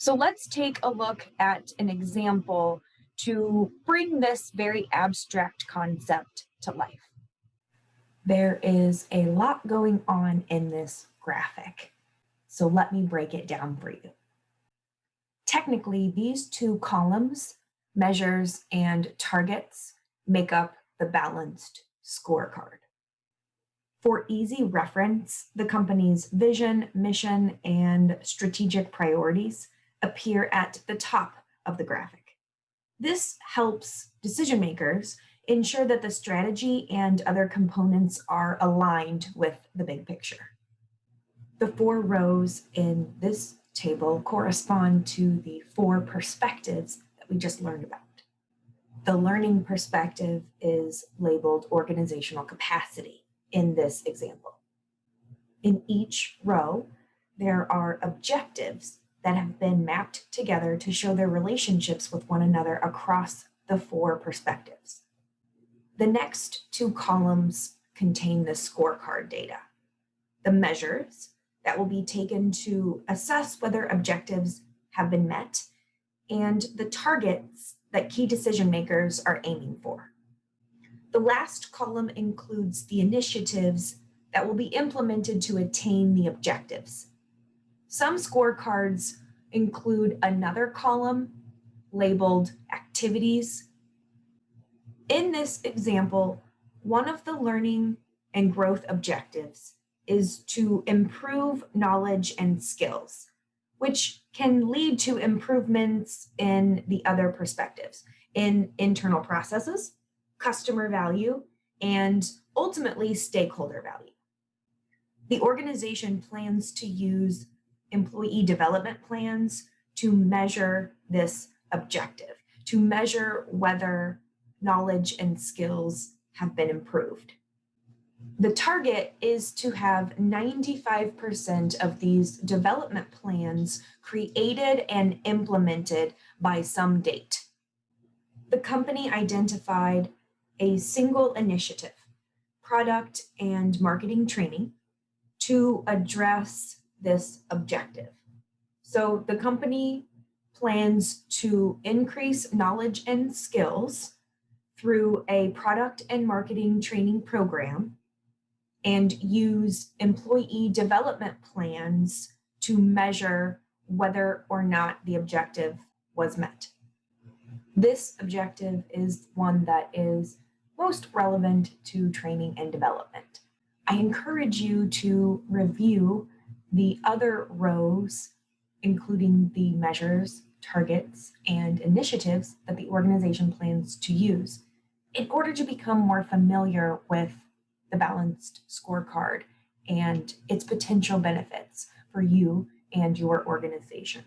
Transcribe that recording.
So let's take a look at an example to bring this very abstract concept to life. There is a lot going on in this graphic, so let me break it down for you. Technically, these two columns, measures and targets, make up the balanced scorecard. For easy reference, the company's vision, mission, and strategic priorities appear at the top of the graphic. This helps decision makers ensure that the strategy and other components are aligned with the big picture. The four rows in this table correspond to the four perspectives that we just learned about. The learning perspective is labeled organizational capacity in this example. In each row, there are objectives that have been mapped together to show their relationships with one another across the four perspectives. The next two columns contain the scorecard data, the measures that will be taken to assess whether objectives have been met, and the targets that key decision makers are aiming for. The last column includes the initiatives that will be implemented to attain the objectives. Some scorecards include another column labeled activities. In this example, one of the learning and growth objectives is to improve knowledge and skills, which can lead to improvements in the other perspectives, in internal processes, customer value, and ultimately stakeholder value. The organization plans to use employee development plans to measure this objective, to measure whether knowledge and skills have been improved. The target is to have 95% of these development plans created and implemented by some date. The company identified a single initiative, product and marketing training, to address this objective. So the company plans to increase knowledge and skills through a product and marketing training program and use employee development plans to measure whether or not the objective was met. This objective is one that is most relevant to training and development. I encourage you to review the other rows, including the measures, targets, and initiatives that the organization plans to use in order to become more familiar with the balanced scorecard and its potential benefits for you and your organization.